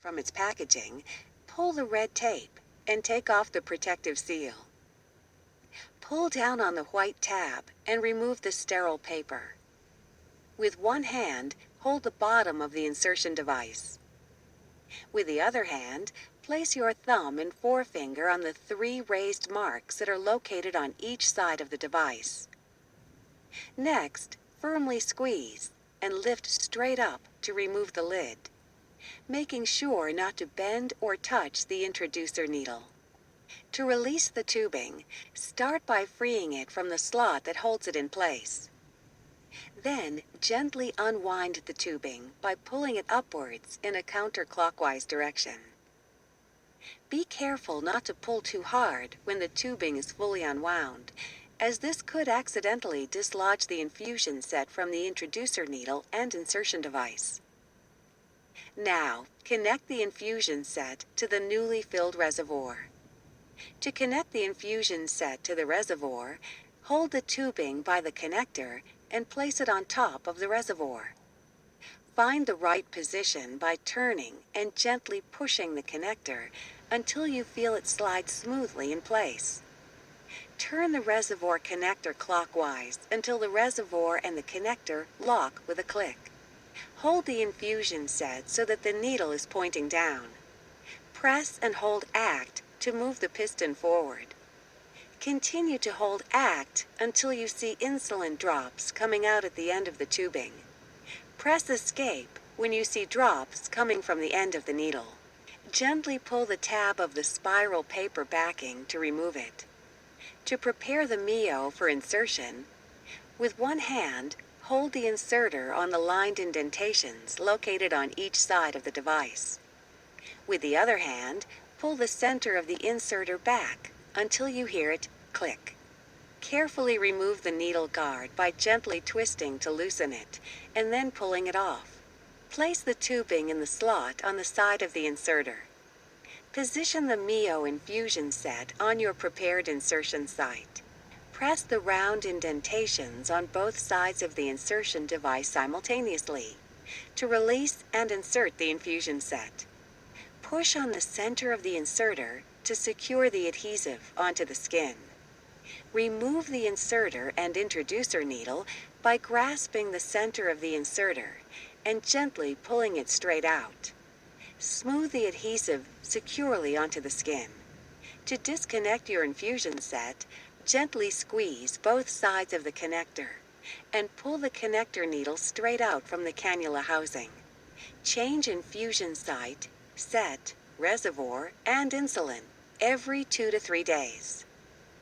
From its packaging, pull the red tape and take off the protective seal. Pull down on the white tab and remove the sterile paper. With one hand, hold the bottom of the insertion device. With the other hand, place your thumb and forefinger on the 3 raised marks that are located on each side of the device. Next, firmly squeeze and lift straight up to remove the lid, making sure not to bend or touch the introducer needle. To release the tubing, start by freeing it from the slot that holds it in place. Then, gently unwind the tubing by pulling it upwards in a counterclockwise direction. Be careful not to pull too hard when the tubing is fully unwound, as this could accidentally dislodge the infusion set from the introducer needle and insertion device. Now, connect the infusion set to the newly filled reservoir. To connect the infusion set to the reservoir, hold the tubing by the connector and place it on top of the reservoir. Find the right position by turning and gently pushing the connector until you feel it slide smoothly in place. Turn the reservoir connector clockwise until the reservoir and the connector lock with a click. Hold the infusion set so that the needle is pointing down. Press and hold ACT to move the piston forward. Continue to hold ACT until you see insulin drops coming out at the end of the tubing. Press Escape when you see drops coming from the end of the needle. Gently pull the tab of the spiral paper backing to remove it. To prepare the Mio for insertion, with one hand, hold the inserter on the lined indentations located on each side of the device. With the other hand, pull the center of the inserter back until you hear it click. Carefully remove the needle guard by gently twisting to loosen it, and then pulling it off. Place the tubing in the slot on the side of the inserter. Position the Mio infusion set on your prepared insertion site. Press the round indentations on both sides of the insertion device simultaneously to release and insert the infusion set. Push on the center of the inserter to secure the adhesive onto the skin. Remove the inserter and introducer needle by grasping the center of the inserter and gently pulling it straight out. Smooth the adhesive securely onto the skin. To disconnect your infusion set, gently squeeze both sides of the connector and pull the connector needle straight out from the cannula housing. Change infusion site, set, reservoir, and insulin every 2 to 3 days.